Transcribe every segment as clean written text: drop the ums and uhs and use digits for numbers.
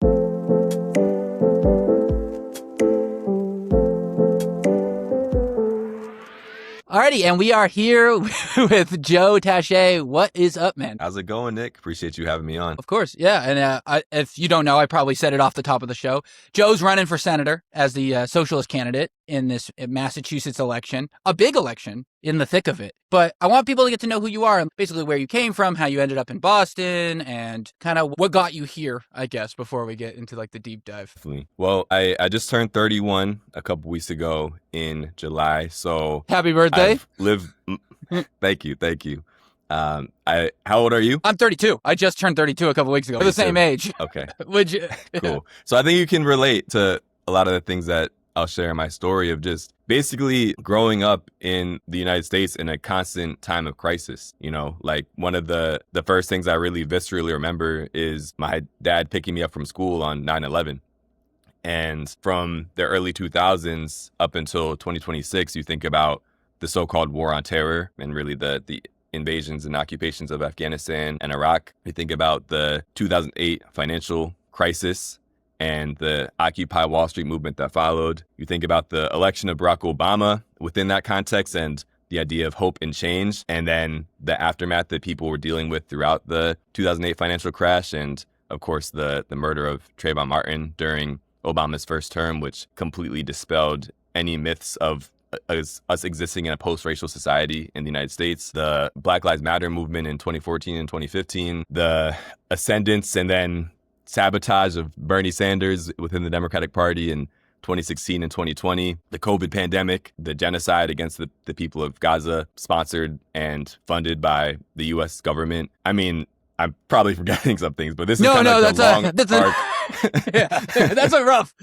Alrighty, and we are here with Joe Tache. What is up, man? How's it going, Nick? Appreciate you having me on. Of course, yeah. And if you don't know, I probably said it off the top of the show. Joe's running for senator as the Socialist candidate in this Massachusetts election, a big election in the thick of it. But I want people to get to know who you are and basically where you came from, how you ended up in Boston, and kind of what got you here, I guess, before we get into like the deep dive. Definitely. Well, I just turned 31 a couple weeks ago in July, so happy birthday! I've lived. Thank you. How old are you? I'm 32. I just turned 32 a couple weeks ago. We're the same age. Okay. Would you? Cool. So I think you can relate to a lot of the things that I'll share in my story of just basically growing up in the United States in a constant time of crisis. You know, like one of the first things I really viscerally remember is my dad picking me up from school on 9/11. And from the early 2000s up until 2026, you think about the so-called war on terror and really the invasions and occupations of Afghanistan and Iraq. You think about the 2008 financial crisis and the Occupy Wall Street movement that followed. You think about the election of Barack Obama within that context and the idea of hope and change, and then the aftermath that people were dealing with throughout the 2008 financial crash, and of course the murder of Trayvon Martin during Obama's first term, which completely dispelled any myths of us existing in a post-racial society in the United States, the Black Lives Matter movement in 2014 and 2015, the ascendance and then sabotage of Bernie Sanders within the Democratic Party in 2016 and 2020, the COVID pandemic, the genocide against the people of Gaza, sponsored and funded by the U.S. government. I mean, I'm probably forgetting some things, but this is kind of like a long arc. Yeah, that's a rough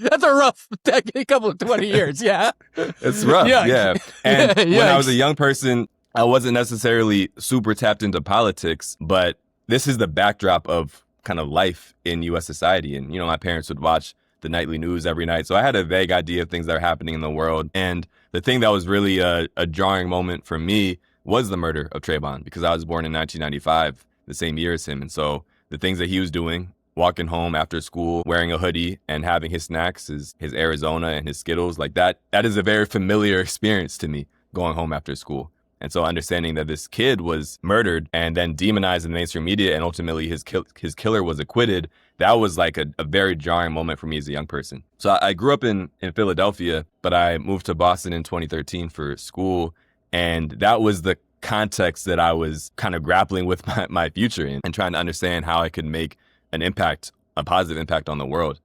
couple of 20 years. Yeah, it's rough. Yeah. And when I was a young person, I wasn't necessarily super tapped into politics, but this is the backdrop of kind of life in U.S. society. And, you know, my parents would watch the nightly news every night. So I had a vague idea of things that are happening in the world. And the thing that was really a jarring moment for me was the murder of Trayvon, because I was born in 1995, the same year as him. And so the things that he was doing, walking home after school, wearing a hoodie and having his snacks, his Arizona and his Skittles, like that is a very familiar experience to me, going home after school. And so understanding that this kid was murdered and then demonized in the mainstream media and ultimately his killer was acquitted, that was like a very jarring moment for me as a young person. So I grew up in Philadelphia, but I moved to Boston in 2013 for school. And that was the context that I was kind of grappling with my future in and trying to understand how I could make an impact, a positive impact on the world.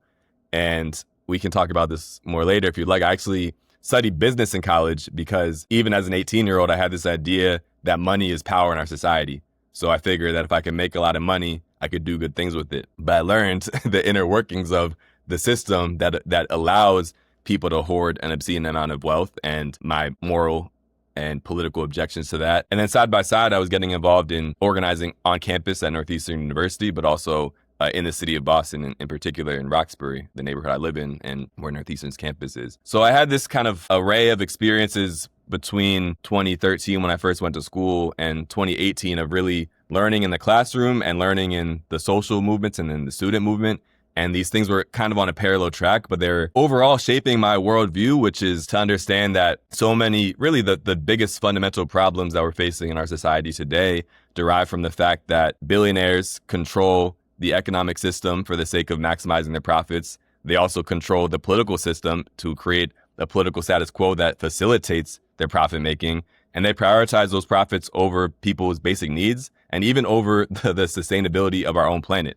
And we can talk about this more later if you'd like. I actually studied business in college because even as an 18-year-old, I had this idea that money is power in our society. So I figured that if I could make a lot of money, I could do good things with it. But I learned the inner workings of the system that allows people to hoard an obscene amount of wealth and my moral and political objections to that. And then side by side, I was getting involved in organizing on campus at Northeastern University, but also in the city of Boston, in particular in Roxbury, the neighborhood I live in and where Northeastern's campus is. So I had this kind of array of experiences between 2013 when I first went to school and 2018 of really learning in the classroom and learning in the social movements and in the student movement. And these things were kind of on a parallel track, but they're overall shaping my worldview, which is to understand that so many, really the biggest fundamental problems that we're facing in our society today derive from the fact that billionaires control the economic system for the sake of maximizing their profits. They also control the political system to create a political status quo that facilitates their profit making. And they prioritize those profits over people's basic needs and even over the sustainability of our own planet.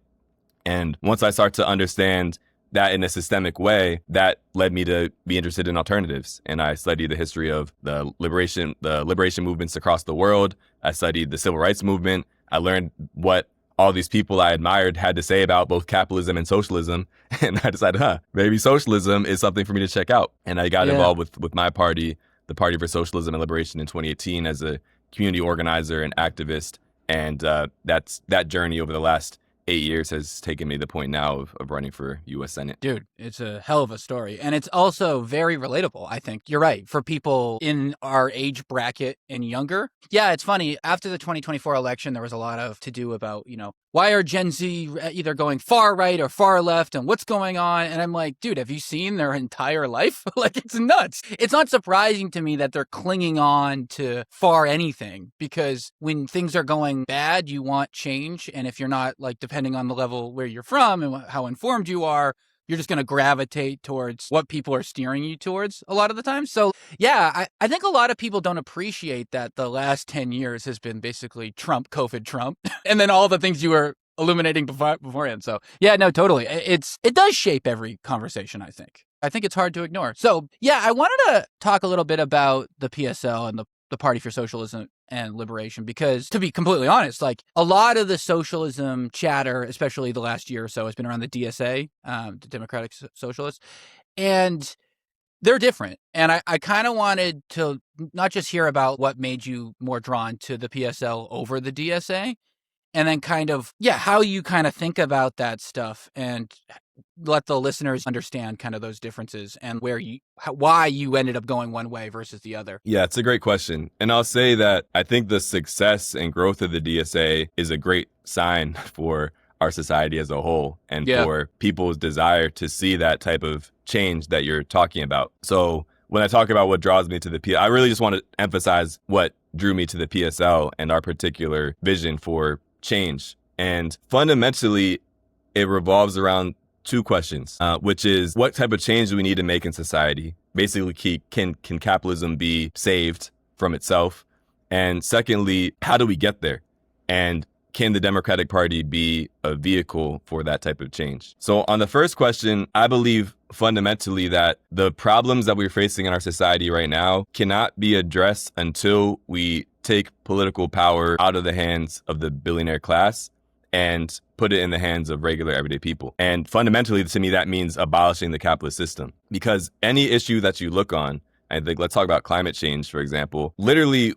And once I start to understand that in a systemic way, that led me to be interested in alternatives. And I studied the history of the liberation movements across the world. I studied the civil rights movement. I learned what all these people I admired had to say about both capitalism and socialism. And I decided, maybe socialism is something for me to check out. And I got involved with my party, the Party for Socialism and Liberation in 2018 as a community organizer and activist. And that journey over the last 8 years has taken me to the point now of running for U.S. Senate. Dude, it's a hell of a story. And it's also very relatable, I think. You're right. For people in our age bracket and younger. Yeah, it's funny. After the 2024 election, there was a lot of to-do about, why are Gen Z either going far right or far left and what's going on? And I'm like, dude, have you seen their entire life? Like, it's nuts. It's not surprising to me that they're clinging on to far anything, because when things are going bad, you want change. And if you're not, like, depending on the level where you're from and how informed you are, you're just going to gravitate towards what people are steering you towards a lot of the time. So, yeah, I think a lot of people don't appreciate that the last 10 years has been basically Trump, COVID, Trump, and then all the things you were illuminating beforehand. So, yeah, no, totally. It does shape every conversation, I think. I think it's hard to ignore. So, yeah, I wanted to talk a little bit about the PSL and the Party for Socialism and Liberation, because, to be completely honest, like, a lot of the socialism chatter, especially the last year or so, has been around the DSA, the Democratic Socialists, and they're different. And I kind of wanted to not just hear about what made you more drawn to the PSL over the DSA, and then kind of, how you kind of think about that stuff, and let the listeners understand kind of those differences and why you ended up going one way versus the other. Yeah, it's a great question. And I'll say that I think the success and growth of the DSA is a great sign for our society as a whole, and for people's desire to see that type of change that you're talking about. So when I talk about what draws me to the PSL, I really just want to emphasize what drew me to the PSL and our particular vision for change. And fundamentally, it revolves around two questions, which is, what type of change do we need to make in society? Basically, can capitalism be saved from itself? And secondly, how do we get there? And can the Democratic Party be a vehicle for that type of change? So on the first question, I believe fundamentally that the problems that we're facing in our society right now cannot be addressed until we take political power out of the hands of the billionaire class and put it in the hands of regular everyday people. And fundamentally, to me, that means abolishing the capitalist system. Because any issue that you look on, I think, let's talk about climate change, for example, literally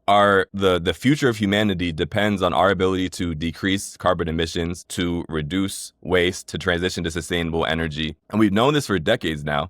the future of humanity depends on our ability to decrease carbon emissions, to reduce waste, to transition to sustainable energy. And we've known this for decades now.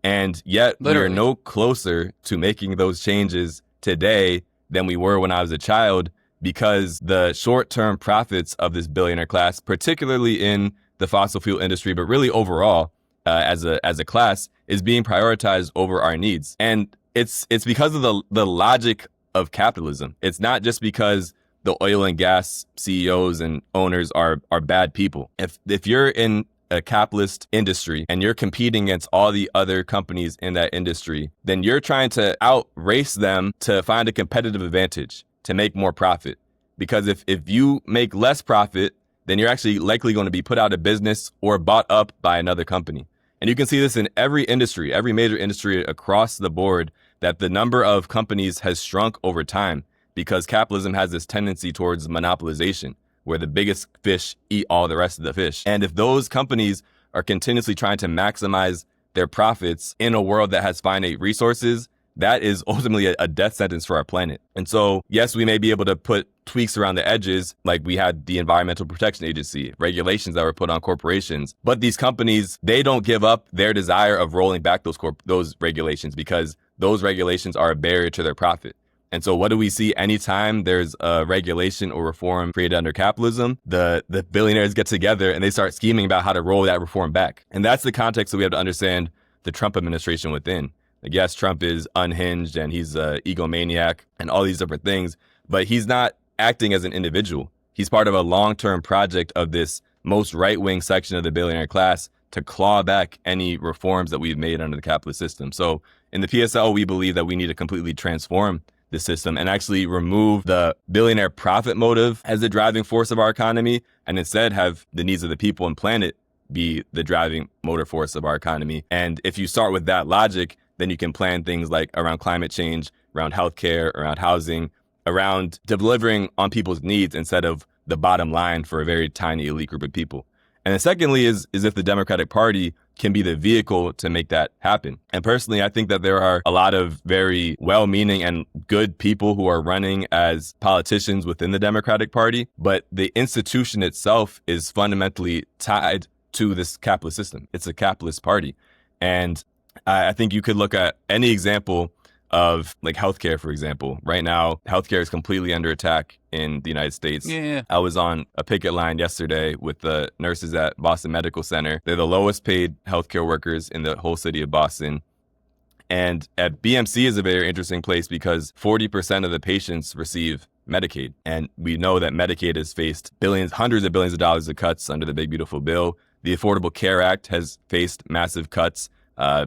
And yet we're no closer to making those changes today than we were when I was a child, because the short-term profits of this billionaire class, particularly in the fossil fuel industry, but really overall as a class, is being prioritized over our needs. And it's because of the logic of capitalism. It's not just because the oil and gas CEOs and owners are bad people. If you're in a capitalist industry and you're competing against all the other companies in that industry, then you're trying to outrace them to find a competitive advantage, to make more profit. Because if you make less profit, then you're actually likely going to be put out of business or bought up by another company. And you can see this in every industry, every major industry across the board, that the number of companies has shrunk over time because capitalism has this tendency towards monopolization, where the biggest fish eat all the rest of the fish. And if those companies are continuously trying to maximize their profits in a world that has finite resources, that is ultimately a death sentence for our planet. And so, yes, we may be able to put tweaks around the edges, like we had the Environmental Protection Agency, regulations that were put on corporations. But these companies, they don't give up their desire of rolling back those regulations, because those regulations are a barrier to their profit. And so what do we see anytime there's a regulation or reform created under capitalism? The billionaires get together and they start scheming about how to roll that reform back. And that's the context that we have to understand the Trump administration within. Like, yes, Trump is unhinged and he's an egomaniac and all these different things, but he's not acting as an individual. He's part of a long-term project of this most right-wing section of the billionaire class to claw back any reforms that we've made under the capitalist system. So in the PSL, we believe that we need to completely transform the system and actually remove the billionaire profit motive as the driving force of our economy, and instead have the needs of the people and planet be the driving motor force of our economy. And if you start with that logic, then you can plan things like around climate change, around healthcare, around housing, around delivering on people's needs instead of the bottom line for a very tiny elite group of people. And then secondly is if the Democratic Party can be the vehicle to make that happen. And personally, I think that there are a lot of very well-meaning and good people who are running as politicians within the Democratic Party, but the institution itself is fundamentally tied to this capitalist system. It's a capitalist party. And I think you could look at any example of like healthcare, for example. Right now, healthcare is completely under attack in the United States. Yeah. I was on a picket line yesterday with the nurses at Boston Medical Center. They're the lowest paid healthcare workers in the whole city of Boston. And at BMC is a very interesting place because 40% of the patients receive Medicaid. And we know that Medicaid has faced hundreds of billions of dollars of cuts under the Big Beautiful Bill. The Affordable Care Act has faced massive cuts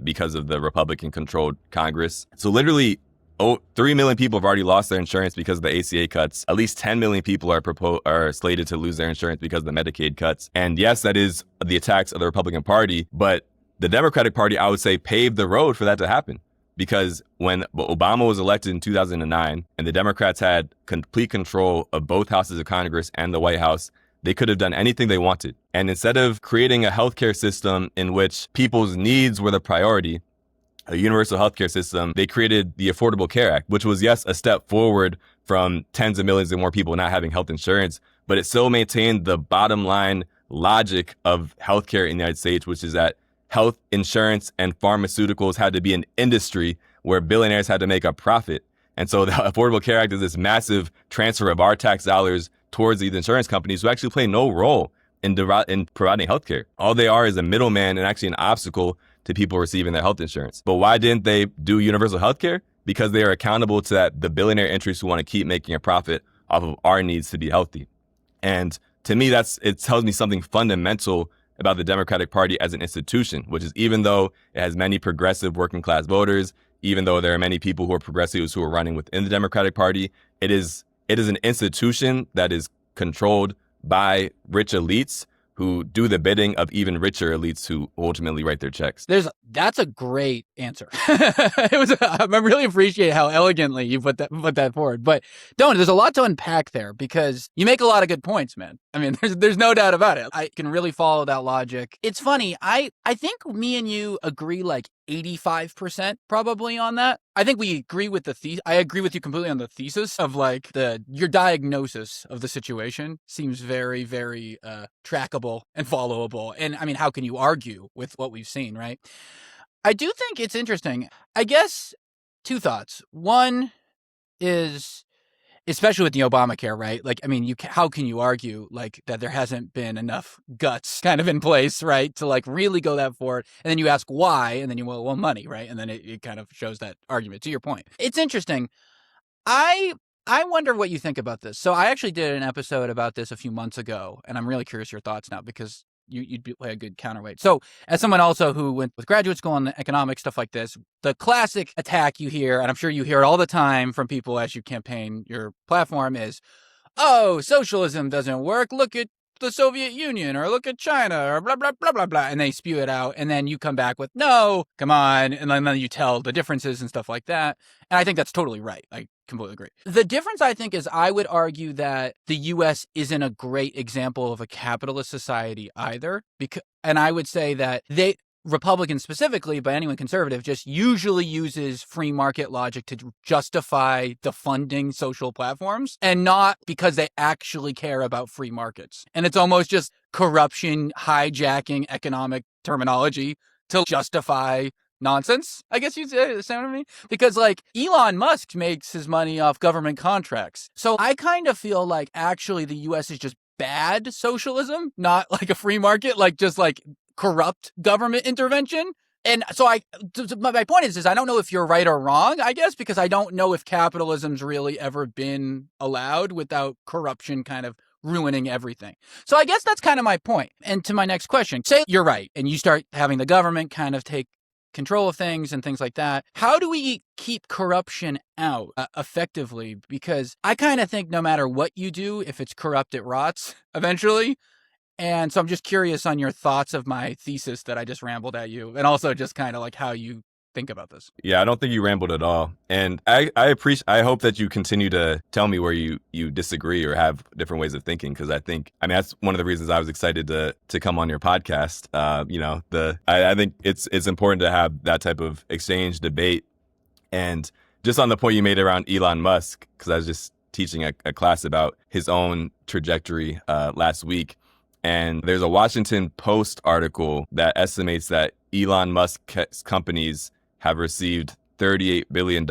because of the Republican-controlled Congress. So literally, 3 million people have already lost their insurance because of the ACA cuts. At least 10 million people are slated to lose their insurance because of the Medicaid cuts. And yes, that is the attacks of the Republican Party, but the Democratic Party, I would say, paved the road for that to happen. Because when Obama was elected in 2009 and the Democrats had complete control of both houses of Congress and the White House, they could have done anything they wanted. And instead of creating a healthcare system in which people's needs were the priority, a universal healthcare system, they created the Affordable Care Act, which was, yes, a step forward from tens of millions of more people not having health insurance, but it still maintained the bottom line logic of healthcare in the United States, which is that health insurance and pharmaceuticals had to be an industry where billionaires had to make a profit. And so the Affordable Care Act is this massive transfer of our tax dollars towards these insurance companies who actually play no role in providing healthcare. All they are is a middleman and actually an obstacle to people receiving their health insurance. But why didn't they do universal healthcare? Because they are accountable to the billionaire interests who want to keep making a profit off of our needs to be healthy. And to me, it tells me something fundamental about the Democratic Party as an institution, which is even though it has many progressive working class voters, even though there are many people who are progressives who are running within the Democratic Party, it is an institution that is controlled by rich elites who do the bidding of even richer elites who ultimately write their checks. That's a great answer. I really appreciate how elegantly you put that forward. But there's a lot to unpack there because you make a lot of good points, man. I mean, there's no doubt about it. I can really follow that logic. It's funny. I think me and you agree like 85% probably on that. I think we agree with I agree with you completely on the thesis of like your diagnosis of the situation seems very, very trackable and followable. And I mean, how can you argue with what we've seen, right? I do think it's interesting. I guess two thoughts. One is, especially with the Obamacare, right? Like, I mean, how can you argue like that there hasn't been enough guts kind of in place, right? To like really go that forward. And then you ask why, and then well, money, right? And then it kind of shows that argument to your point. It's interesting. I wonder what you think about this. So I actually did an episode about this a few months ago, and I'm really curious your thoughts now because you'd play a good counterweight. So as someone also who went with graduate school and economics, stuff like this, the classic attack you hear, and I'm sure you hear it all the time from people as you campaign your platform is, oh, socialism doesn't work. Look at the Soviet Union or look at China or blah, blah, blah, blah, blah. And they spew it out. And then you come back with, no, come on. And then you tell the differences and stuff like that. And I think that's totally right. I completely agree. The difference, I think, is I would argue that the U.S. isn't a great example of a capitalist society either. And I would say that Republicans specifically, but anyone conservative, just usually uses free market logic to justify the funding social platforms and not because they actually care about free markets. And it's almost just corruption, hijacking economic terminology to justify nonsense, I guess you'd say, what I mean? Because like Elon Musk makes his money off government contracts. So I kind of feel like actually the US is just bad socialism, not like a free market, like just like corrupt government intervention. And so my point is I don't know if you're right or wrong, I guess, because I don't know if capitalism's really ever been allowed without corruption kind of ruining everything. So I guess that's kind of my point. And to my next question, say you're right and you start having the government kind of take control of things and things like that. How do we keep corruption out effectively? Because I kind of think no matter what you do, if it's corrupt, it rots eventually. And so I'm just curious on your thoughts of my thesis that I just rambled at you, and also just kind of like how you think about this. Yeah, I don't think you rambled at all. And I hope that you continue to tell me where you disagree or have different ways of thinking, because I mean, that's one of the reasons I was excited to come on your podcast. I think it's important to have that type of exchange, debate. And just on the point you made around Elon Musk, because I was just teaching a class about his own trajectory last week. And there's a Washington Post article that estimates that Elon Musk's companies have received $38 billion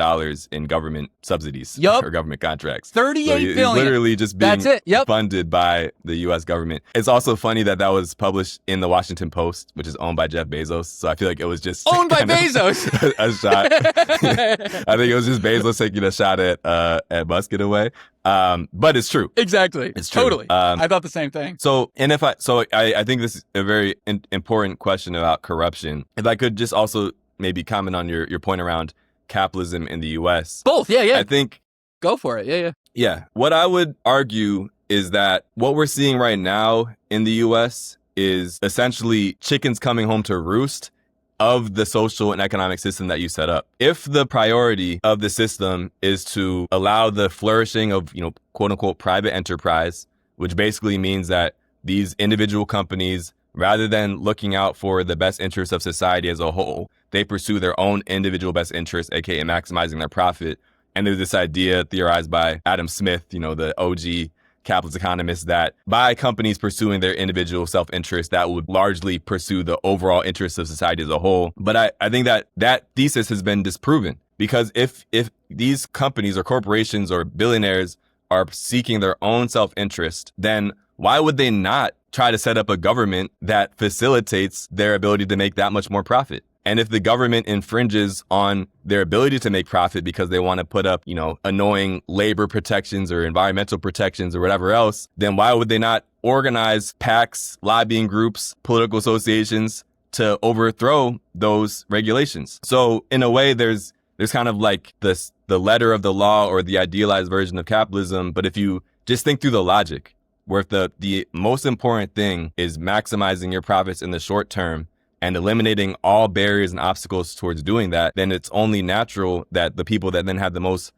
in government subsidies or government contracts. $38 billion. Literally just being funded by the U.S. government. It's also funny that was published in the Washington Post, which is owned by Jeff Bezos. So I feel like it was just owned by Bezos. A shot. I think it was just Bezos taking a shot at Musk in a way. But it's true. Exactly. It's true. Totally. I thought the same thing. So I think this is a very important question about corruption. If I could just also maybe comment on your point around capitalism in the U.S. Both. Yeah. I think. Go for it. Yeah. Yeah. What I would argue is that what we're seeing right now in the U.S. is essentially chickens coming home to roost of the social and economic system that you set up. If the priority of the system is to allow the flourishing of, quote unquote, private enterprise, which basically means that these individual companies, rather than looking out for the best interests of society as a whole, they pursue their own individual best interests, aka maximizing their profit. And there's this idea theorized by Adam Smith, the OG capitalist economist, that by companies pursuing their individual self-interest, that would largely pursue the overall interests of society as a whole. But I think that thesis has been disproven, because if these companies or corporations or billionaires are seeking their own self-interest, then why would they not try to set up a government that facilitates their ability to make that much more profit? And if the government infringes on their ability to make profit because they want to put up, annoying labor protections or environmental protections or whatever else, then why would they not organize PACs, lobbying groups, political associations to overthrow those regulations? So in a way, there's kind of like the letter of the law or the idealized version of capitalism. But if you just think through the logic, where if the most important thing is maximizing your profits in the short term and eliminating all barriers and obstacles towards doing that, then it's only natural that the people that then have the most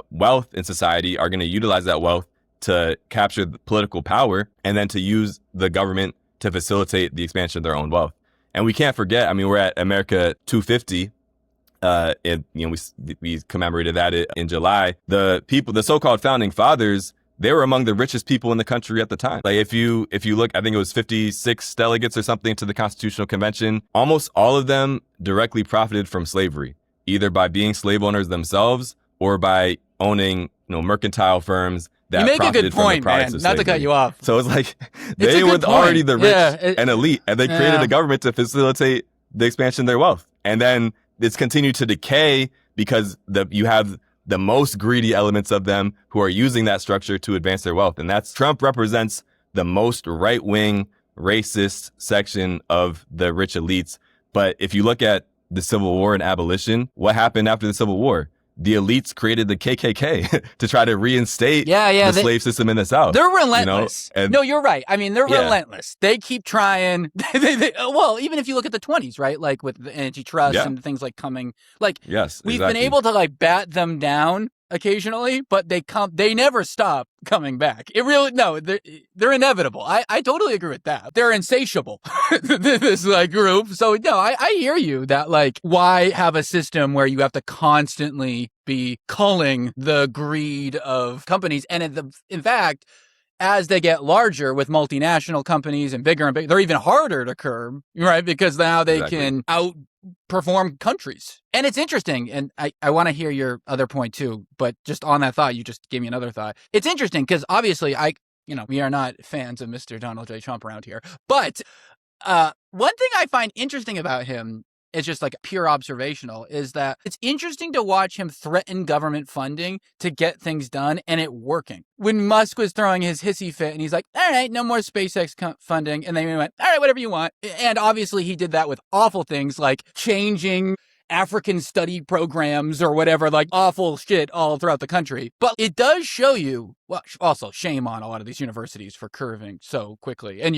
wealth in society are going to utilize that wealth to capture the political power and then to use the government to facilitate the expansion of their own wealth. And we can't forget, we're at America 250. We commemorated that in July. The so-called founding fathers, they were among the richest people in the country at the time. Like if you look, I think it was 56 delegates or something to the Constitutional Convention. Almost all of them directly profited from slavery, either by being slave owners themselves or by owning, mercantile firms that profited from the products of slavery. Not to cut you off. So it's like they were already the rich and elite, and they created a government to facilitate the expansion of their wealth. And then it's continued to decay because you have the most greedy elements of them who are using that structure to advance their wealth. And Trump represents the most right-wing, racist section of the rich elites. But if you look at the Civil War and abolition, what happened after the Civil War? The elites created the KKK to try to reinstate the slave system in the South. They're relentless. No, you're right. They're relentless. They keep trying. Well, even if you look at the 20s, right? Like with the antitrust and things like coming. Like, we've been able to bat them down occasionally, but they never stop coming back. They're inevitable. I totally agree with that. They're insatiable, this group. So no, I hear you that why have a system where you have to constantly be culling the greed of companies? And in fact, as they get larger with multinational companies and bigger, they're even harder to curb, right? Because now they can outperform countries. And it's interesting, and I want to hear your other point too, but just on that thought, you just gave me another thought. It's interesting because obviously we are not fans of Mr. Donald J. Trump around here, but one thing I find interesting about him, it's just pure observational, is that it's interesting to watch him threaten government funding to get things done and it working. When Musk was throwing his hissy fit and he's like, all right, no more SpaceX funding. And then he went, all right, whatever you want. And obviously he did that with awful things like changing African study programs or whatever, awful shit all throughout the country. But it does show you, well, also shame on a lot of these universities for curving so quickly. And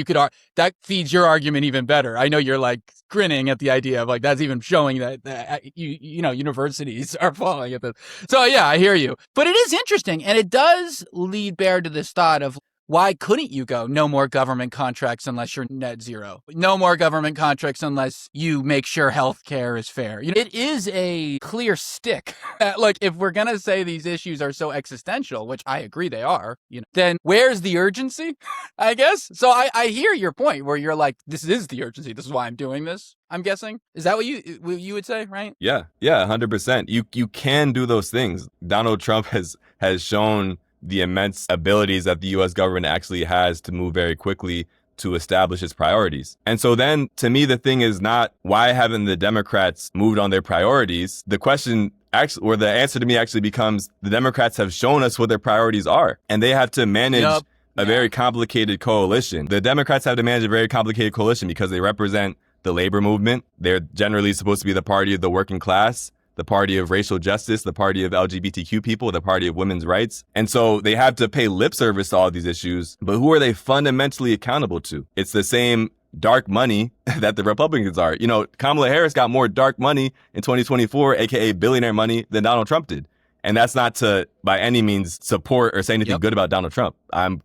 that feeds your argument even better. I know you're grinning at the idea of that's even showing that universities are falling at this. So yeah, I hear you. But it is interesting. And it does lead bear to this thought of why couldn't you go no more government contracts unless you're net zero? No more government contracts unless you make sure healthcare is fair. It is a clear stick. Like, if we're going to say these issues are so existential, which I agree they are, then where's the urgency? I guess. So I hear your point where you're like, this is the urgency. This is why I'm doing this, I'm guessing. Is that what you would say, right? Yeah, 100%. You can do those things. Donald Trump has shown the immense abilities that the U.S. government actually has to move very quickly to establish its priorities. And so then, to me, the thing is not why haven't the Democrats moved on their priorities? The question actually, or the answer to me actually becomes, the Democrats have shown us what their priorities are, and they have to manage a very complicated coalition. The Democrats have to manage a very complicated coalition because they represent the labor movement. They're generally supposed to be the party of the working class, the party of racial justice, the party of LGBTQ people, the party of women's rights. And so they have to pay lip service to all these issues, but who are they fundamentally accountable to? It's the same dark money that the Republicans are. Kamala Harris got more dark money in 2024, aka billionaire money, than Donald Trump did. And that's not to, by any means, support or say anything good about Donald Trump. I'm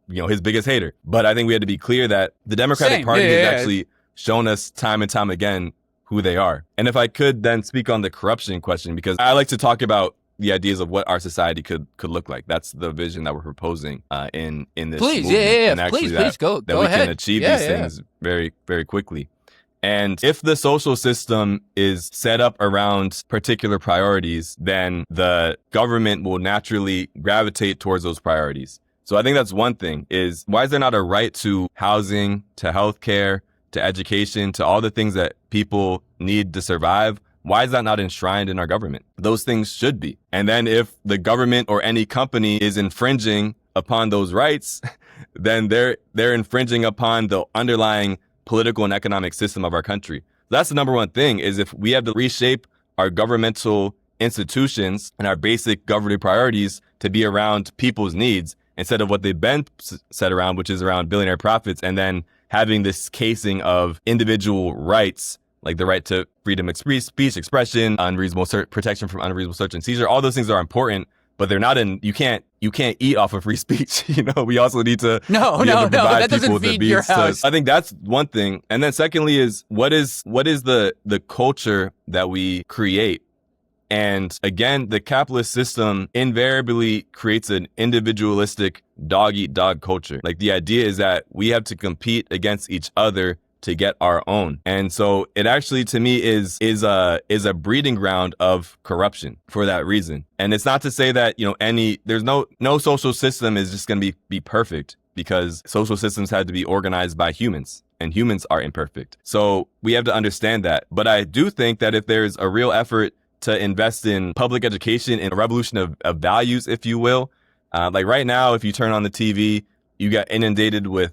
his biggest hater. But I think we had to be clear that the Democratic Party has actually shown us time and time again who they are. And if I could then speak on the corruption question, because I like to talk about the ideas of what our society could look like. That's the vision that we're proposing in this movement. And actually please go we ahead. Can achieve these things very, very quickly. And if the social system is set up around particular priorities, then the government will naturally gravitate towards those priorities. So I think that's one thing, is why is there not a right to housing, to healthcare, to education, to all the things that people need to survive? Why is that not enshrined in our government? Those things should be. And then if the government or any company is infringing upon those rights, then they're infringing upon the underlying political and economic system of our country. That's the number one thing, is if we have to reshape our governmental institutions and our basic governing priorities to be around people's needs instead of what they've been set around, which is around billionaire profits, and then having this casing of individual rights, like the right to freedom of speech, expression, unreasonable protection from unreasonable search and seizure. All those things are important, but they're not in. You can't eat off of free speech. We also need to provide that doesn't people feed your house. I think that's one thing. And then secondly is what is the culture that we create? And again, the capitalist system invariably creates an individualistic dog-eat-dog culture. Like, the idea is that we have to compete against each other to get our own. And so it actually, to me, is a breeding ground of corruption for that reason. And it's not to say that, there's no social system is just going to be perfect, because social systems had to be organized by humans, and humans are imperfect. So we have to understand that. But I do think that if there's a real effort to invest in public education, in a revolution of values, if you will. Like right now, if you turn on the TV, you get inundated with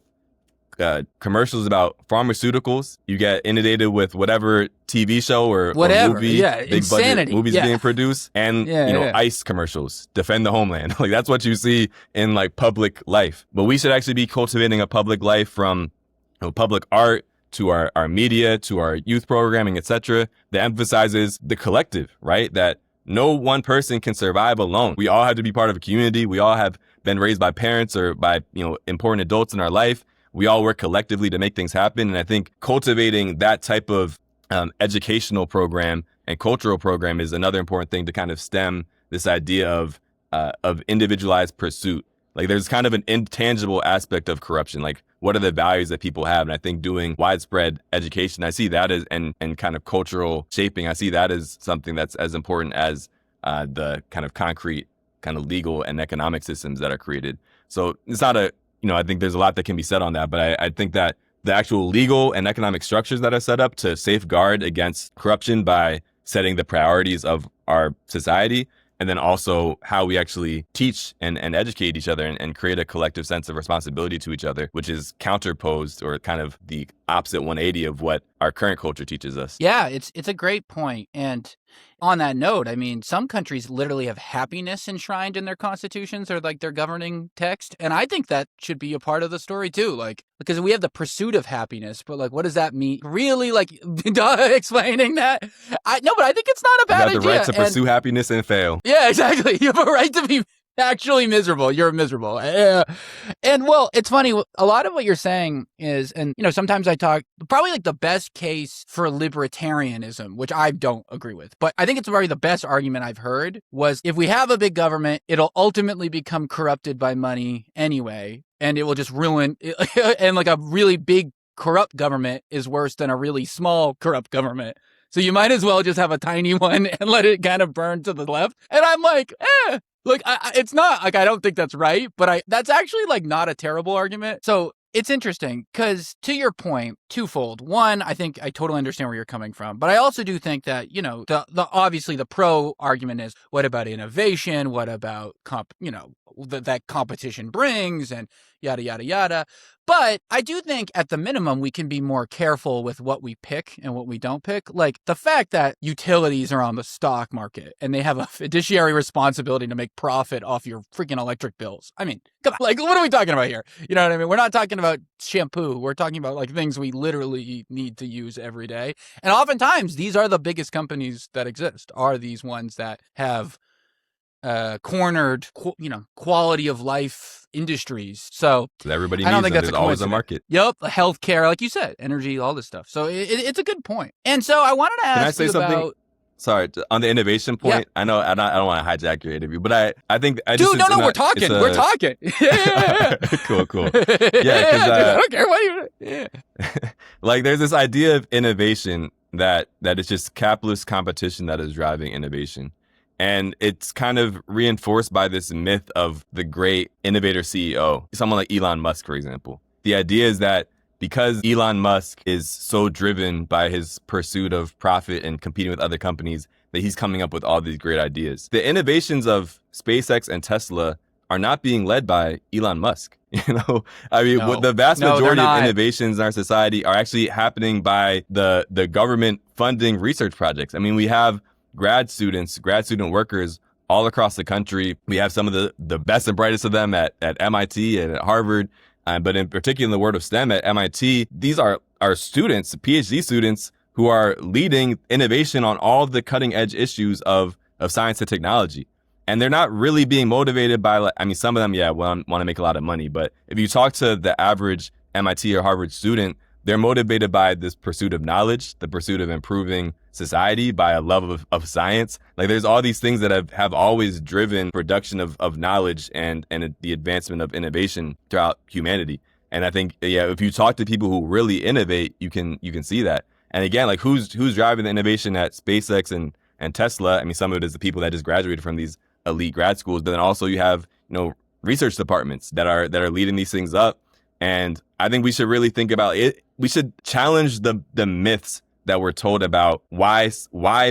commercials about pharmaceuticals. You get inundated with whatever TV show or movie, big budget movies being produced, and ICE commercials, defend the homeland. Like, that's what you see in like public life. But we should actually be cultivating a public life from public art to our media, to our youth programming, etc., that emphasizes the collective, right? That no one person can survive alone. We all have to be part of a community. We all have been raised by parents or by, important adults in our life. We all work collectively to make things happen. And I think cultivating that type of educational program and cultural program is another important thing to kind of stem this idea of individualized pursuit. Like, there's kind of an intangible aspect of corruption. Like, what are the values that people have? And I think doing widespread education, I see that as, and kind of cultural shaping, I see that as something that's as important as the kind of concrete, kind of legal and economic systems that are created. So it's not I think there's a lot that can be said on that, but I think that the actual legal and economic structures that are set up to safeguard against corruption by setting the priorities of our society, and then also how we actually teach and educate each other and create a collective sense of responsibility to each other, which is counterposed or kind of the opposite 180 of what our current culture teaches us. Yeah, it's a great point. And on that note, I mean, some countries literally have happiness enshrined in their constitutions or like their governing text. And I think that should be a part of the story too. Like, because we have the pursuit of happiness, but like, what does that mean? Really, like, explaining that? But I think it's not a bad idea. You have the right to pursue happiness and fail. Yeah, exactly. You have a right to be Actually miserable. You're miserable. And well, it's funny. A lot of what you're saying is, and sometimes I talk, probably like the best case for libertarianism, which I don't agree with, but I think it's probably the best argument I've heard was if we have a big government, it'll ultimately become corrupted by money anyway, and it will just ruin, and like a really big corrupt government is worse than a really small corrupt government. So you might as well just have a tiny one and let it kind of burn to the left. And I'm like, Look, it's not like I don't think that's right, but that's actually like not a terrible argument. So it's interesting because to your point, twofold. One, I think I totally understand where you're coming from, but I also do think that, the obviously the pro argument is what about innovation? What about that competition brings and yada, yada, yada. But I do think at the minimum, we can be more careful with what we pick and what we don't pick. Like the fact that utilities are on the stock market and they have a fiduciary responsibility to make profit off your freaking electric bills. I mean, come on, like what are we talking about here? You know what I mean? We're not talking about shampoo. We're talking about like things we literally need to use every day. And oftentimes these are the biggest companies that exist, are these ones that have cornered, quality of life industries. So everybody I don't needs think them. that's There's always a market. Yep, healthcare, like you said, energy, all this stuff. So it's a good point. And so I wanted to ask Can I say something? about. Sorry, on the innovation point. Yeah. I know I don't want to hijack your interview, but I think we're talking. We're talking. Yeah. Cool. Yeah, because I don't care what you. Yeah. Like there's this idea of innovation that it's just capitalist competition that is driving innovation. And it's kind of reinforced by this myth of the great innovator CEO, someone like Elon Musk, for example. The idea is that because Elon Musk is so driven by his pursuit of profit and competing with other companies, that he's coming up with all these great ideas. The innovations of SpaceX and Tesla are not being led by Elon Musk. The vast majority of innovations in our society are actually happening by the government funding research projects. I mean, we have grad student workers all across the country. We have some of the best and brightest of them at MIT and at Harvard, but in particular in the world of STEM at MIT, these are students, PhD students, who are leading innovation on all the cutting edge issues of science and technology. And they're not really being motivated by, some of them, want to make a lot of money. But if you talk to the average MIT or Harvard student, they're motivated by this pursuit of knowledge, the pursuit of improving society, by a love of science. Like there's all these things that have always driven production of knowledge and the advancement of innovation throughout humanity. And I think, if you talk to people who really innovate, you can see that. And again, like who's driving the innovation at SpaceX and Tesla? I mean, some of it is the people that just graduated from these elite grad schools, but then also you have, research departments that are leading these things up. And I think we should really think about it. We should challenge the myths that we're told about why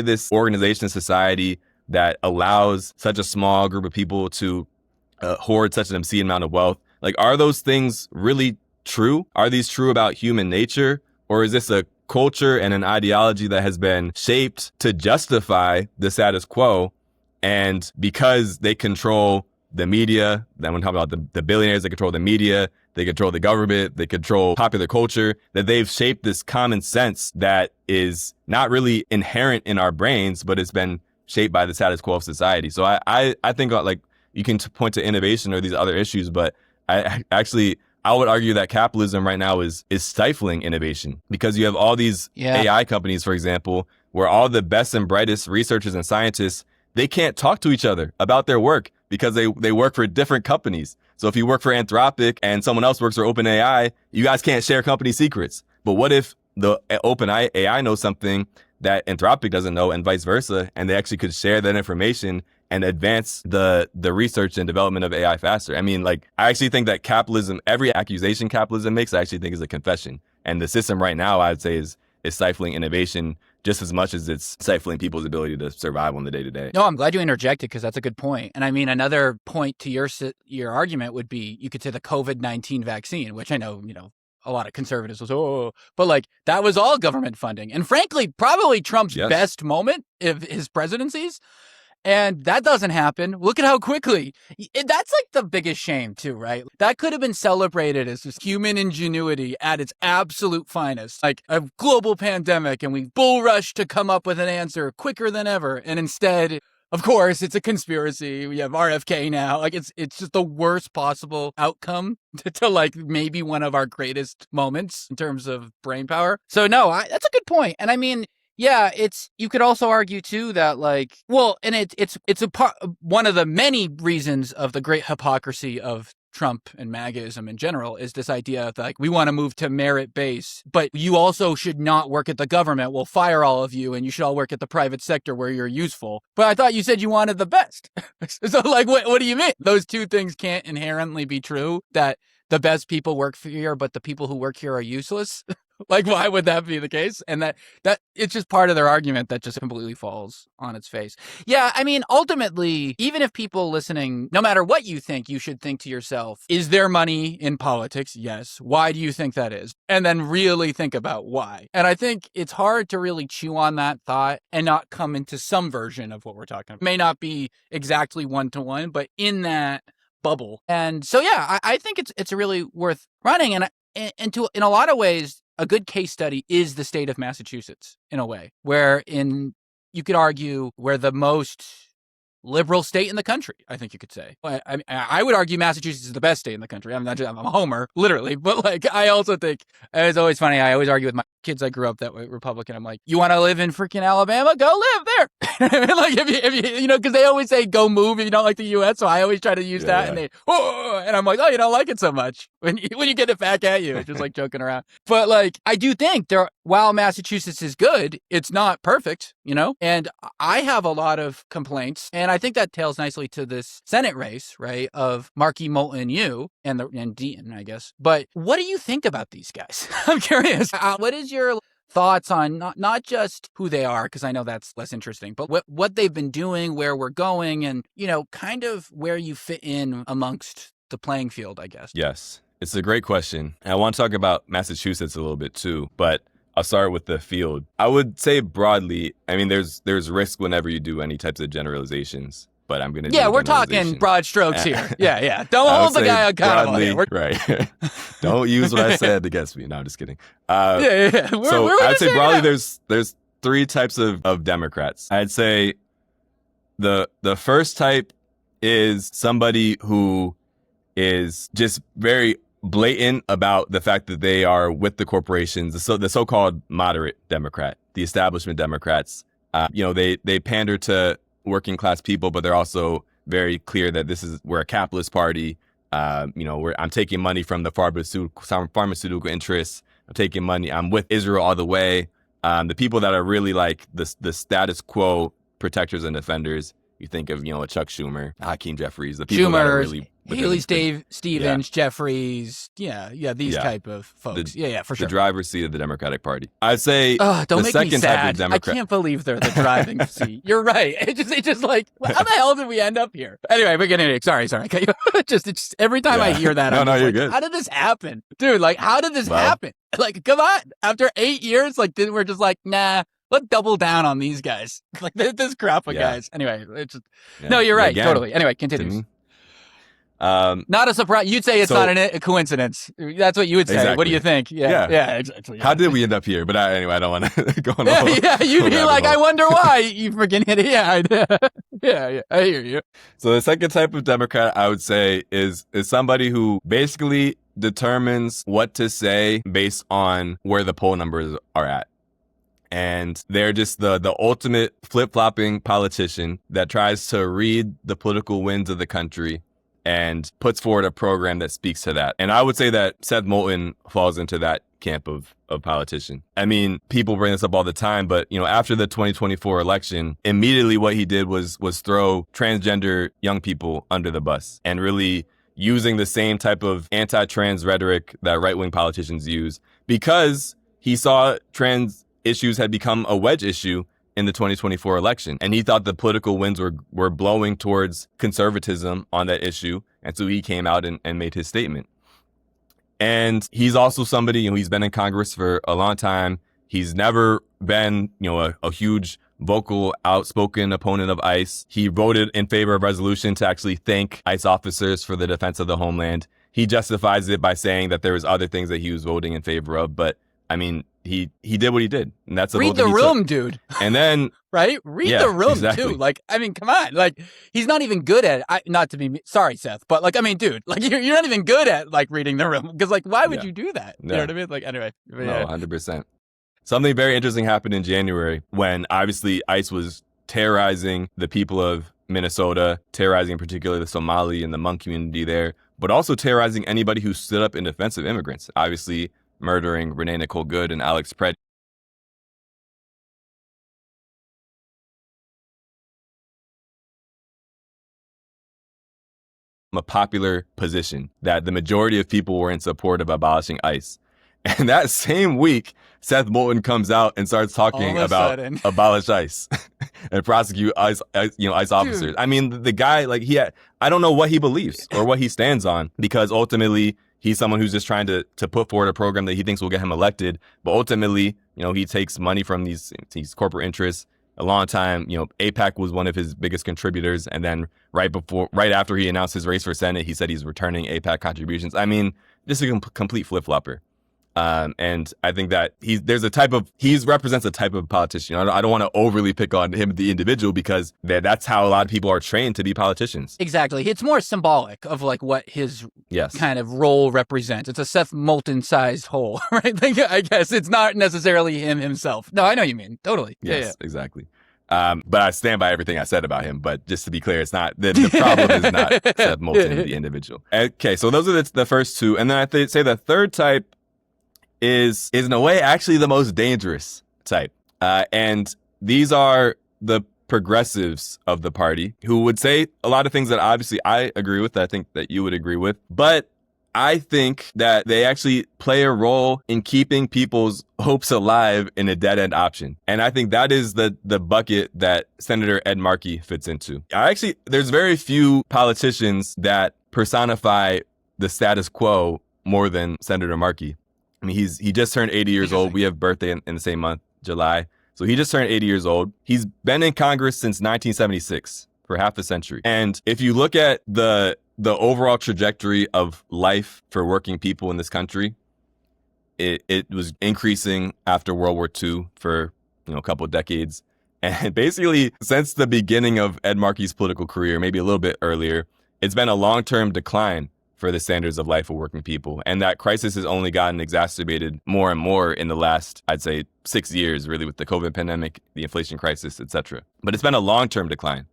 this organization, society that allows such a small group of people to hoard such an obscene amount of wealth. Like, are those things really true? Are these true about human nature? Or is this a culture and an ideology that has been shaped to justify the status quo? And because they control the media, then when talking about the billionaires, they control the media, they control the government, they control popular culture, that they've shaped this common sense that is not really inherent in our brains, but it's been shaped by the status quo of society. So I think like you can point to innovation or these other issues, but I would argue that capitalism right now is stifling innovation, because you have all these AI companies, for example, where all the best and brightest researchers and scientists, they can't talk to each other about their work because they work for different companies. So if you work for Anthropic and someone else works for OpenAI, you guys can't share company secrets. But what if the OpenAI knows something that Anthropic doesn't know, and vice versa, and they actually could share that information and advance the research and development of AI faster? I mean, like, I actually think that capitalism, every accusation capitalism makes, I actually think is a confession. And the system right now, I would say, is stifling innovation just as much as it's stifling people's ability to survive on the day-to-day. No, I'm glad you interjected, because that's a good point. And I mean, another point to your argument would be, you could say the COVID-19 vaccine, which I know, a lot of conservatives will say, but like that was all government funding. And frankly, probably Trump's best moment of his presidencies. And that doesn't happen. Look at how quickly. That's like the biggest shame too, right? That could have been celebrated as just human ingenuity at its absolute finest. Like a global pandemic, and we bull rushed to come up with an answer quicker than ever. And instead, of course, it's a conspiracy. We have RFK now. Like, it's just the worst possible outcome to like maybe one of our greatest moments in terms of brain power. So no, that's a good point. And I mean, yeah, you could also argue too that like, well, and it's a part, one of the many reasons of the great hypocrisy of Trump and MAGAism in general is this idea that like we want to move to merit base, but you also should not work at the government. We'll fire all of you and you should all work at the private sector where you're useful. But I thought you said you wanted the best. So like, what do you mean? Those two things can't inherently be true, that the best people work here, but the people who work here are useless. Like, why would that be the case? And that it's just part of their argument that just completely falls on its face. Yeah, I mean, ultimately, even if people listening, no matter what you think, you should think to yourself, is there money in politics? Yes. Why do you think that is? And then really think about why. And I think it's hard to really chew on that thought and not come into some version of what we're talking about. It may not be exactly one-to-one, but in that bubble. And so, yeah, I think it's really worth running. And in a lot of ways, a good case study is the state of Massachusetts, in a way, you could argue we're the most liberal state in the country, I think you could say. I would argue Massachusetts is the best state in the country. I'm a homer, literally. But like, I also think, it's always funny, I always argue with my kids I grew up that way, Republican. I'm like, you want to live in freaking Alabama? Go live there. Like, if you because they always say go move if you don't like the U.S. So I always try to use that. Yeah. And I'm like, oh, you don't like it so much. When you get it back at you, it's just like joking around. But like, I do think while Massachusetts is good, it's not perfect, and I have a lot of complaints. And I think that tails nicely to this Senate race, right, of Markey, Moulton, and Deaton, I guess. But what do you think about these guys? I'm curious. What is your thoughts on not just who they are, because I know that's less interesting, but what they've been doing, where we're going, and, kind of where you fit in amongst the playing field, I guess. Yes, it's a great question. And I want to talk about Massachusetts a little bit too, but I'll start with the field. I would say broadly, I mean, there's risk whenever you do any types of generalizations, but I'm going to we're talking broad strokes here. Yeah. Don't hold the guy accountable here. Right. Don't use what I said against me. No, I'm just kidding. Yeah. So I'd say broadly there's three types of Democrats. I'd say the first type is somebody who is just very blatant about the fact that they are with the corporations, the so-called moderate Democrat, the establishment Democrats. They pander to working class people, but they're also very clear that we're a capitalist party. I'm taking money from the pharmaceutical interests. I'm taking money. I'm with Israel all the way. The people that are really like the status quo protectors and defenders. You think of, a Chuck Schumer, Hakeem Jeffries, the people that are really Haley Stevens, Jeffries, these type of folks. For sure. The driver's seat of the Democratic Party. I'd say don't the make second me sad. type of Democrat. I can't believe they're the driving seat. You're right. It just like, how the hell did we end up here? Anyway, sorry. It's every time I hear that, I'm you're like, good. How did this happen? Dude, like, how did this happen? Like, come on. After 8 years, like, we're just like, nah. Let's double down on these guys. Like this crop of guys. Anyway, no, you're right. Again, totally. Anyway, continue. Not a surprise. You'd say it's not a coincidence. That's what you would say. Exactly. What do you think? Yeah, exactly. How did we end up here? But anyway, I don't want to go on. You'd be like, I wonder why. You freaking hit it. Yeah, I hear you. So the second type of Democrat, I would say, is somebody who basically determines what to say based on where the poll numbers are at. And they're just the ultimate flip-flopping politician that tries to read the political winds of the country and puts forward a program that speaks to that. And I would say that Seth Moulton falls into that camp of politician. I mean, people bring this up all the time, but, after the 2024 election, immediately what he did was throw transgender young people under the bus and really using the same type of anti-trans rhetoric that right-wing politicians use, because he saw trans issues had become a wedge issue in the 2024 election. And he thought the political winds were blowing towards conservatism on that issue. And so he came out and made his statement. And he's also somebody, he's been in Congress for a long time. He's never been, a huge vocal, outspoken opponent of ICE. He voted in favor of a resolution to actually thank ICE officers for the defense of the homeland. He justifies it by saying that there was other things that he was voting in favor of, but I mean, he did what he did, and that's read the room, dude. And then right, read the room too. Like, I mean, come on. Like, he's not even good at it. Not to be sorry, Seth, but like, I mean, dude, like you're not even good at like reading the room because like, why would you do that? You know what I mean? Like, anyway. No, 100%. Something very interesting happened in January when obviously ICE was terrorizing the people of Minnesota, terrorizing in particular the Somali and the Hmong community there, but also terrorizing anybody who stood up in defense of immigrants. Obviously, murdering Renee Nicole Good and Alex Preddy. A popular position that the majority of people were in support of abolishing ICE. And that same week, Seth Moulton comes out and starts talking about abolish ICE and prosecute ICE officers. Dude. I mean, the guy, like I don't know what he believes or what he stands on, because ultimately he's someone who's just trying to put forward a program that he thinks will get him elected. But ultimately, he takes money from these corporate interests. A long time, AIPAC was one of his biggest contributors. And then right after he announced his race for Senate, he said he's returning AIPAC contributions. I mean, just a complete flip-flopper. And I think that he represents a type of politician. I don't want to overly pick on him, the individual, because that's how a lot of people are trained to be politicians. Exactly. It's more symbolic of like what his kind of role represents. It's a Seth Moulton sized hole, right? Like, I guess it's not necessarily him himself. No, I know what you mean. Totally. Yes, exactly. But I stand by everything I said about him. But just to be clear, it's not the problem is not Seth Moulton, the individual. Okay, so those are the first two. And then I say the third type is in a way actually the most dangerous type. And these are the progressives of the party who would say a lot of things that obviously I agree with, that I think that you would agree with. But I think that they actually play a role in keeping people's hopes alive in a dead-end option. And I think that is the bucket that Senator Ed Markey fits into. There's very few politicians that personify the status quo more than Senator Markey. I mean, he just turned 80 years old. We have birthday in the same month, July. So he just turned 80 years old. He's been in Congress since 1976, for half a century. And if you look at the overall trajectory of life for working people in this country, it was increasing after World War II for a couple of decades. And basically, since the beginning of Ed Markey's political career, maybe a little bit earlier, it's been a long-term decline for the standards of life of working people. And that crisis has only gotten exacerbated more and more in the last, I'd say, 6 years, really, with the COVID pandemic, the inflation crisis, etc. But it's been a long-term decline.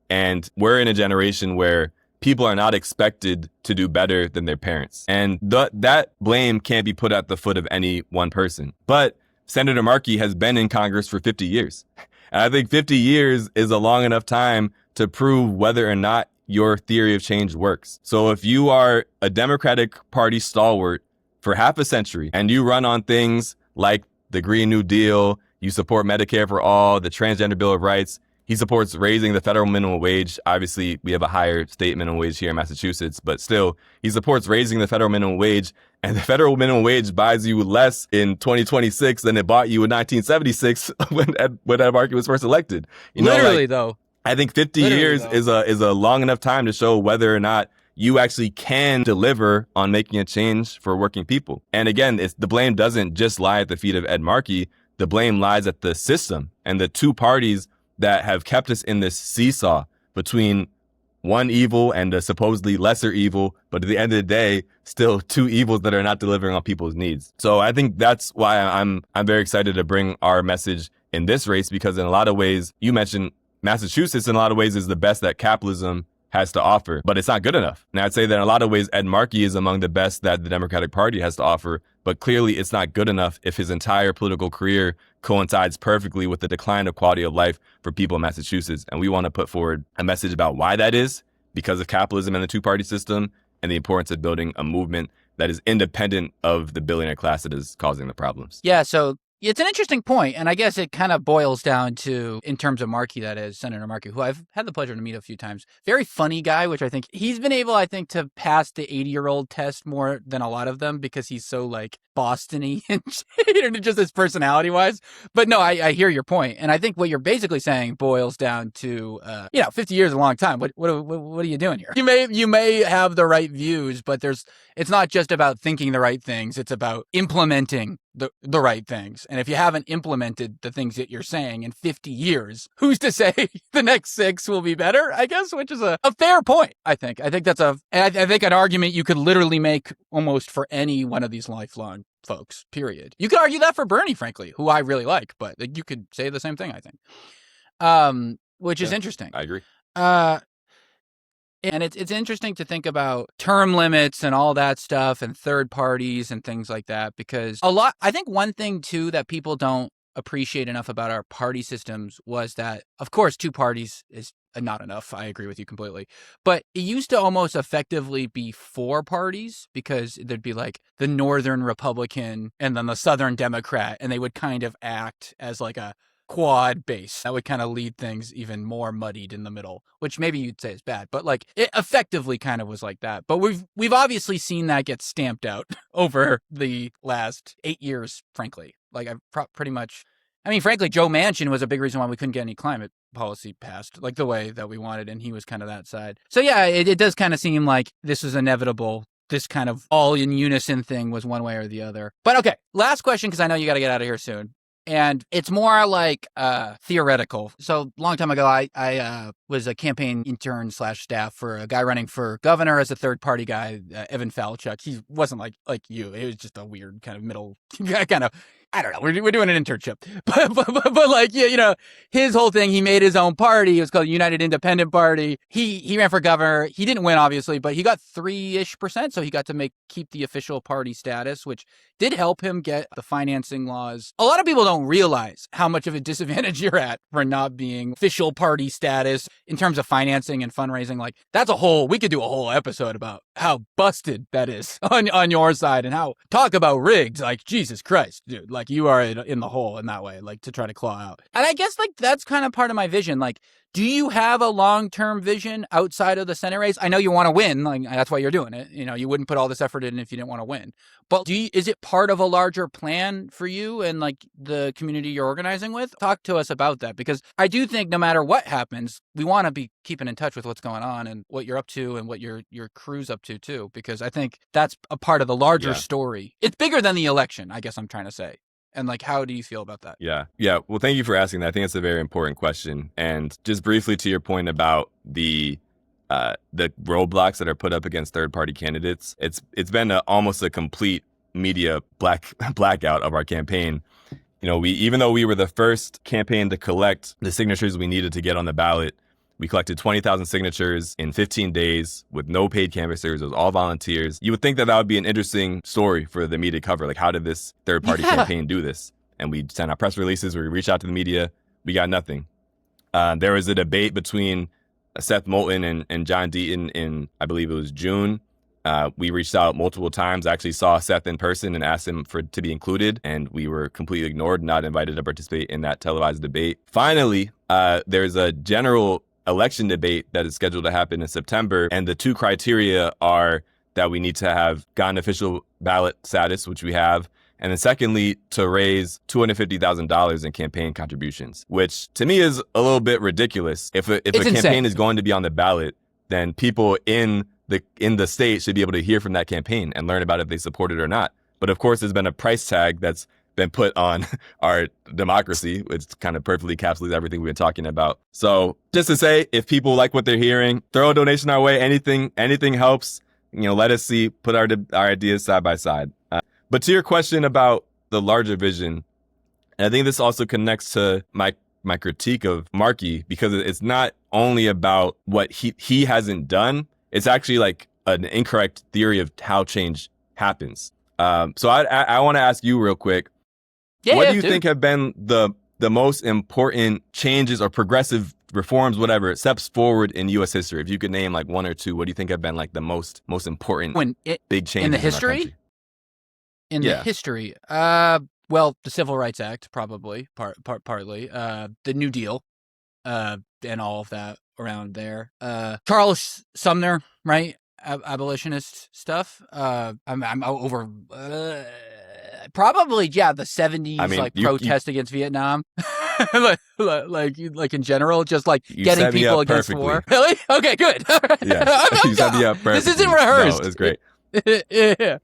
And we're in a generation where people are not expected to do better than their parents. And that blame can't be put at the foot of any one person. But Senator Markey has been in Congress for 50 years. And I think 50 years is a long enough time to prove whether or not your theory of change works. So if you are a Democratic Party stalwart for half a century and you run on things like the Green New Deal, you support Medicare for all, the Transgender Bill of Rights, he supports raising the federal minimum wage. Obviously, we have a higher state minimum wage here in Massachusetts, but still, he supports raising the federal minimum wage. And the federal minimum wage buys you less in 2026 than it bought you in 1976 when Ed Markey was first elected. Literally, though. I think 50 years is a long enough time to show whether or not you actually can deliver on making a change for working people. And again, the blame doesn't just lie at the feet of Ed Markey. The blame lies at the system and the two parties that have kept us in this seesaw between one evil and a supposedly lesser evil, but at the end of the day, still two evils that are not delivering on people's needs. So I think that's why I'm very excited to bring our message in this race, because in a lot of ways, you mentioned Massachusetts in a lot of ways is the best that capitalism has to offer, but it's not good enough. And I'd say that in a lot of ways, Ed Markey is among the best that the Democratic Party has to offer, but clearly it's not good enough if his entire political career coincides perfectly with the decline of quality of life for people in Massachusetts. And we want to put forward a message about why that is, because of capitalism and the two-party system, and the importance of building a movement that is independent of the billionaire class that is causing the problems. Yeah, so it's an interesting point, and I guess it kind of boils down to, in terms of Markey, that is, Senator Markey, who I've had the pleasure to meet a few times. Very funny guy, which I think he's been able, to pass the 80-year-old test more than a lot of them because he's so, Boston-y and just his personality-wise. But no, I hear your point, and I think what you're basically saying boils down to, 50 years is a long time. What are you doing here? You may have the right views, but it's not just about thinking the right things. It's about implementing the right things. And if you haven't implemented the things that you're saying in 50 years, who's to say the next 6 will be better, I guess, which is a fair point, I think. I think that's I think an argument you could literally make almost for any one of these lifelong folks, period. You could argue that for Bernie, frankly, who I really like, but you could say the same thing, I think, which is interesting. I agree. And it's interesting to think about term limits and all that stuff and third parties and things like that, because I think one thing too that people don't appreciate enough about our party systems was that, of course, 2 parties is not enough. I agree with you completely. But it used to almost effectively be 4 parties, because there'd be like the Northern Republican and then the Southern Democrat, and they would kind of act as like a quad base that would kind of lead things even more muddied in the middle, which maybe you'd say is bad, but like it effectively kind of was like that. But we've obviously seen that get stamped out over the last 8 years, frankly. Like I've pretty much, I mean, frankly, Joe Manchin was a big reason why we couldn't get any climate policy passed like the way that we wanted, and he was kind of that side. So yeah, it does kind of seem like this is inevitable. This kind of all in unison thing was one way or the other. But okay, last question, because I know you got to get out of here soon. And it's more like theoretical. So long time ago, I was a campaign intern / staff for a guy running for governor as a third party guy, Evan Falchuk. He wasn't like you. It was just a weird kind of middle kind of, I don't know. We're doing an internship, but like, yeah, you know, his whole thing, he made his own party. It was called United Independent Party. He ran for governor. He didn't win, obviously, but he got 3-ish%. So he got to keep the official party status, which did help him get the financing laws. A lot of people don't realize how much of a disadvantage you're at for not being official party status in terms of financing and fundraising. Like we could do a whole episode about how busted that is on your side, and how talk about rigged. Like, Jesus Christ, dude. Like, you are in the hole in that way, like, to try to claw out. And I guess, like, that's kind of part of my vision. Like, do you have a long-term vision outside of the Senate race? I know you want to win. Like, that's why you're doing it. You know, you wouldn't put all this effort in if you didn't want to win. But is it part of a larger plan for you and, like, the community you're organizing with? Talk to us about that, because I do think no matter what happens, we want to be keeping in touch with what's going on and what you're up to and what your crew's up to, too, because I think that's a part of the larger story. It's bigger than the election, I guess I'm trying to say. And like, how do you feel about that? Yeah. Well, thank you for asking that. I think it's a very important question. And just briefly to your point about the roadblocks that are put up against third-party candidates, it's been almost a complete media blackout of our campaign. You know, even though we were the first campaign to collect the signatures we needed to get on the ballot, we collected 20,000 signatures in 15 days with no paid canvassers. It was all volunteers. You would think that would be an interesting story for the media to cover. Like, how did this third-party campaign do this? And we sent out press releases where we reached out to the media. We got nothing. There was a debate between Seth Moulton and John Deaton in, I believe it was June. We reached out multiple times. I actually saw Seth in person and asked him to be included, and we were completely ignored, not invited to participate in that televised debate. Finally, there's a general election debate that is scheduled to happen in September. And the 2 criteria are that we need to have gotten official ballot status, which we have. And then secondly, to raise $250,000 in campaign contributions, which to me is a little bit ridiculous. If a campaign is going to be on the ballot, then people in the state should be able to hear from that campaign and learn about if they support it or not. But of course, there's been a price tag that's been put on our democracy, which kind of perfectly encapsulates everything we've been talking about. So just to say, if people like what they're hearing, throw a donation our way. Anything helps. You know, let us see, put our ideas side by side. But to your question about the larger vision, and I think this also connects to my critique of Markey, because it's not only about what he hasn't done. It's actually like an incorrect theory of how change happens. So I want to ask you real quick. What do you think have been the most important changes or progressive reforms, whatever, steps forward in U.S. history? If you could name like 1 or 2, what do you think have been like the most important big changes in the history? In the history, well, the Civil Rights Act, probably partly, the New Deal, and all of that around there. Charles Sumner, right? Abolitionist stuff. I'm over. Probably, the 70s, protest against Vietnam. like in general, just like getting people against war. Really? Okay, good. Yeah, you set me up perfectly. This isn't rehearsed. No, it's great. Yeah.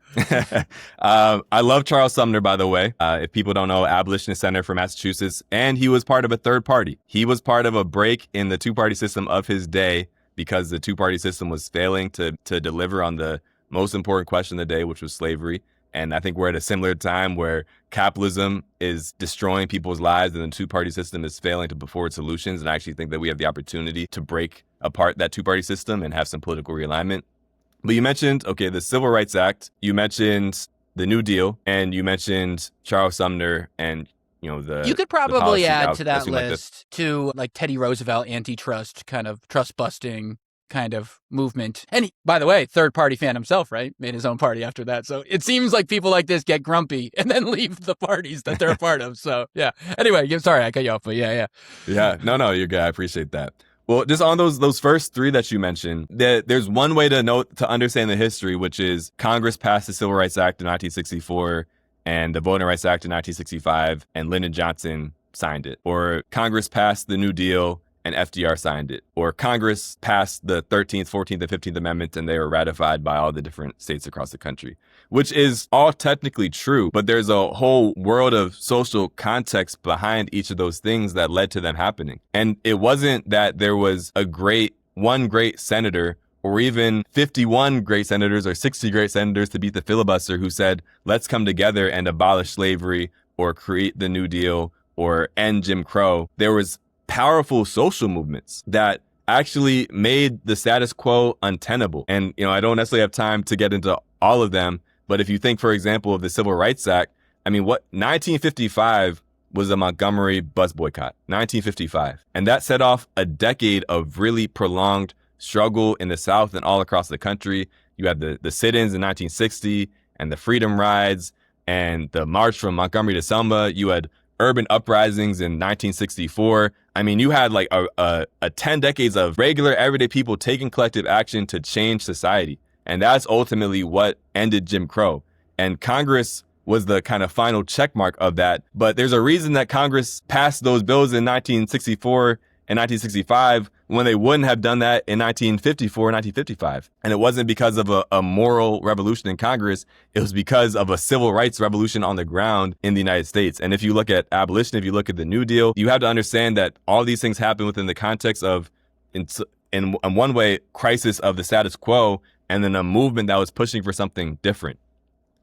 I love Charles Sumner, by the way. If people don't know, abolitionist senator from Massachusetts, and he was part of a third party. He was part of a break in the two-party system of his day because the two-party system was failing to deliver on the most important question of the day, which was slavery. And I think we're at a similar time where capitalism is destroying people's lives and the two-party system is failing to put forward solutions. And I actually think that we have the opportunity to break apart that two-party system and have some political realignment. But you mentioned, okay, the Civil Rights Act, you mentioned the New Deal, and you mentioned Charles Sumner and, you know, the... You could probably add to that like list to like Teddy Roosevelt antitrust kind of trust busting kind of movement. And he, by the way, third party fan himself, right? Made his own party after that. So it seems like people like this get grumpy and then leave the parties that they're a part of. So yeah. Anyway, I'm sorry I cut you off, but yeah. Yeah, no, you're good. I appreciate that. Well, just on those first three that you mentioned, there's one way to understand the history, which is Congress passed the Civil Rights Act in 1964 and the Voting Rights Act in 1965, and Lyndon Johnson signed it. Or Congress passed the New Deal and FDR signed it. Or Congress passed the 13th, 14th, and 15th Amendment, and they were ratified by all the different states across the country, which is all technically true. But there's a whole world of social context behind each of those things that led to them happening. And it wasn't that there was one great senator or even 51 great senators or 60 great senators to beat the filibuster who said, let's come together and abolish slavery or create the New Deal or end Jim Crow. There was powerful social movements that actually made the status quo untenable. And, you know, I don't necessarily have time to get into all of them, but if you think, for example, of the Civil Rights Act, I mean, 1955 was a Montgomery bus boycott, 1955. And that set off a decade of really prolonged struggle in the South and all across the country. You had the sit-ins in 1960 and the freedom rides and the march from Montgomery to Selma. You had urban uprisings in 1964. I mean, you had like a 10 decades of regular everyday people taking collective action to change society. And that's ultimately what ended Jim Crow. And Congress was the kind of final checkmark of that. But there's a reason that Congress passed those bills in 1964 and 1965 when they wouldn't have done that in 1954 and 1955. And it wasn't because of a moral revolution in Congress. It was because of a civil rights revolution on the ground in the United States. And if you look at abolition, if you look at the New Deal, you have to understand that all these things happen within the context of, in one way, crisis of the status quo, and then a movement that was pushing for something different.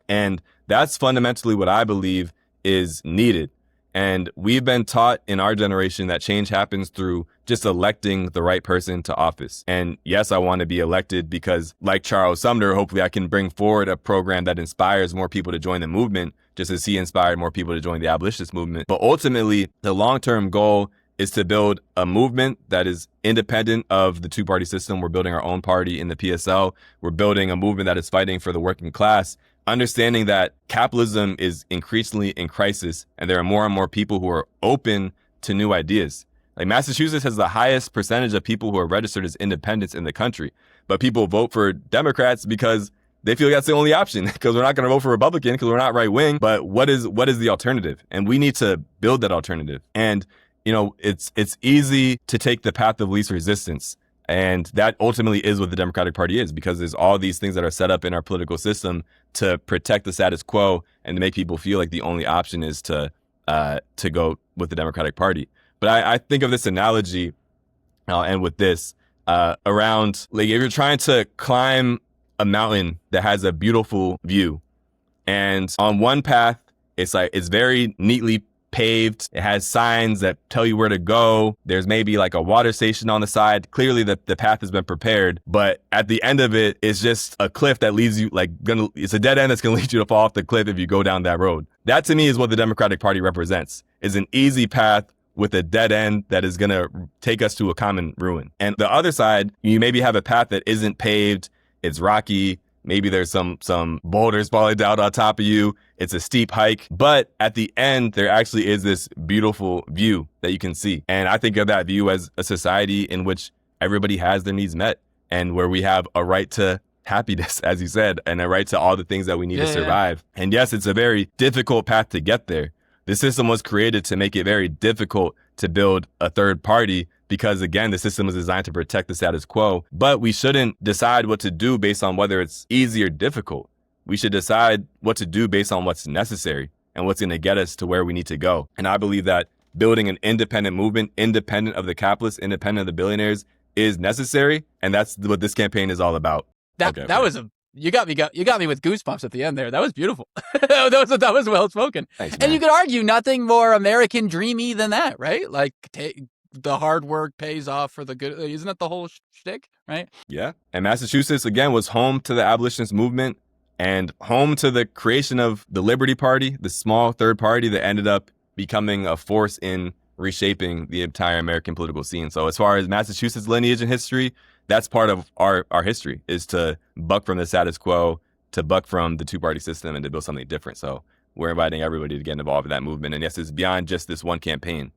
And that's fundamentally what I believe is needed. And we've been taught in our generation that change happens through just electing the right person to office. And yes, I want to be elected because, like Charles Sumner, hopefully I can bring forward a program that inspires more people to join the movement, just as he inspired more people to join the abolitionist movement. But ultimately, the long-term goal is to build a movement that is independent of the two-party system. We're building our own party in the PSL. We're building a movement that is fighting for the working class, understanding that capitalism is increasingly in crisis and there are more and more people who are open to new ideas. Like Massachusetts has the highest percentage of people who are registered as independents in the country, but people vote for Democrats because they feel that's the only option, because we're not going to vote for Republican because we're not right wing. But what is the alternative? And we need to build that alternative. And, you know, it's easy to take the path of least resistance. And that ultimately is what the Democratic Party is, because there's all these things that are set up in our political system to protect the status quo and to make people feel like the only option is to go with the Democratic Party. But I think of this analogy, I'll end with this, around like if you're trying to climb a mountain that has a beautiful view, and on one path, it's very neatly paved. It has signs that tell you where to go. There's maybe like a water station on the side. Clearly the path has been prepared, but at the end of it, it's just a cliff that leads you it's a dead end that's going to lead you to fall off the cliff if you go down that road. That to me is what the Democratic Party represents, is an easy path with a dead end that is going to take us to a common ruin. And the other side, you maybe have a path that isn't paved. It's rocky. Maybe there's some boulders falling down on top of you. It's a steep hike. But at the end, there actually is this beautiful view that you can see. And I think of that view as a society in which everybody has their needs met and where we have a right to happiness, as you said, and a right to all the things that we need to survive. Yeah. And yes, it's a very difficult path to get there. The system was created to make it very difficult to build a third party because, again, the system was designed to protect the status quo. But we shouldn't decide what to do based on whether it's easy or difficult. We should decide what to do based on what's necessary and what's going to get us to where we need to go. And I believe that building an independent movement, independent of the capitalists, independent of the billionaires, is necessary. And that's what this campaign is all about. You got me with goosebumps at the end there. That was beautiful. that was well spoken. Thanks, man. And you could argue nothing more American dreamy than that, right? Like the hard work pays off for the good. Isn't that the whole shtick, right? Yeah. And Massachusetts, again, was home to the abolitionist movement and home to the creation of the Liberty Party, the small third party that ended up becoming a force in reshaping the entire American political scene. So as far as Massachusetts lineage and history, that's part of our history, is to buck from the status quo, to buck from the two-party system, and to build something different. So we're inviting everybody to get involved in that movement. And yes, it's beyond just this one campaign.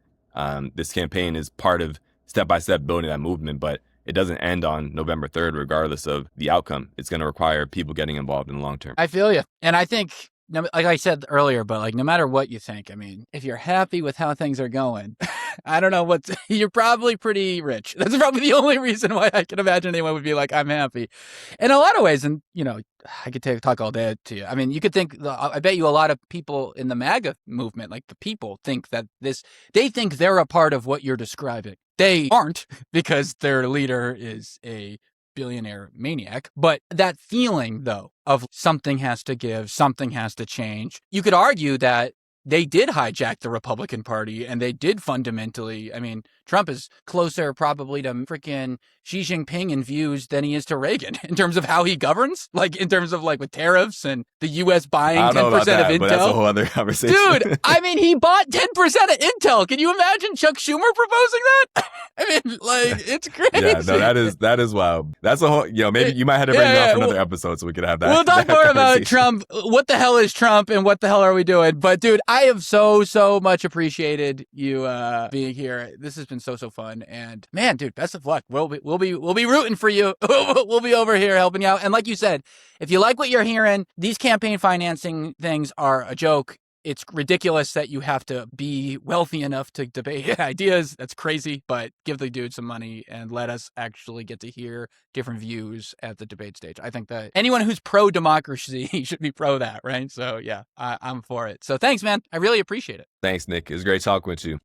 This campaign is part of step-by-step building that movement, but it doesn't end on November 3rd, regardless of the outcome. It's going to require people getting involved in the long term. I feel you. And I think, like I said earlier, but like no matter what you think, I mean, if you're happy with how things are going, I don't know you're probably pretty rich. That's probably the only reason why I can imagine anyone would be like, I'm happy. In a lot of ways, and I could talk all day to you. I mean, you could think, I bet you a lot of people in the MAGA movement, like the people, think that they think they're a part of what you're describing. They aren't, because their leader is a billionaire maniac. But that feeling, though, of something has to give, something has to change. You could argue that they did hijack the Republican Party, and they did fundamentally, I mean, Trump is closer probably to freaking Xi Jinping in views than he is to Reagan in terms of how he governs, like in terms of like with tariffs and the U.S. buying 10% of Intel. But that's a whole other conversation. Dude, I mean, he bought 10% of Intel. Can you imagine Chuck Schumer proposing that? I mean, like, it's crazy. Yeah, no, that is wild. That's a whole, maybe you might have to bring it up for another episode so we could have that. We'll talk more about Trump. What the hell is Trump and what the hell are we doing? But dude, I have so much appreciated you being here. This has been so fun. And man, dude, best of luck. We'll be rooting for you. We'll be over here helping out. And like you said, if you like what you're hearing, these campaign financing things are a joke. It's ridiculous that you have to be wealthy enough to debate ideas. That's crazy, but give the dude some money and let us actually get to hear different views at the debate stage. I think that anyone who's pro-democracy should be pro that, right? So yeah, I'm for it. So thanks, man. I really appreciate it. Thanks, Nick. It was great talking with you.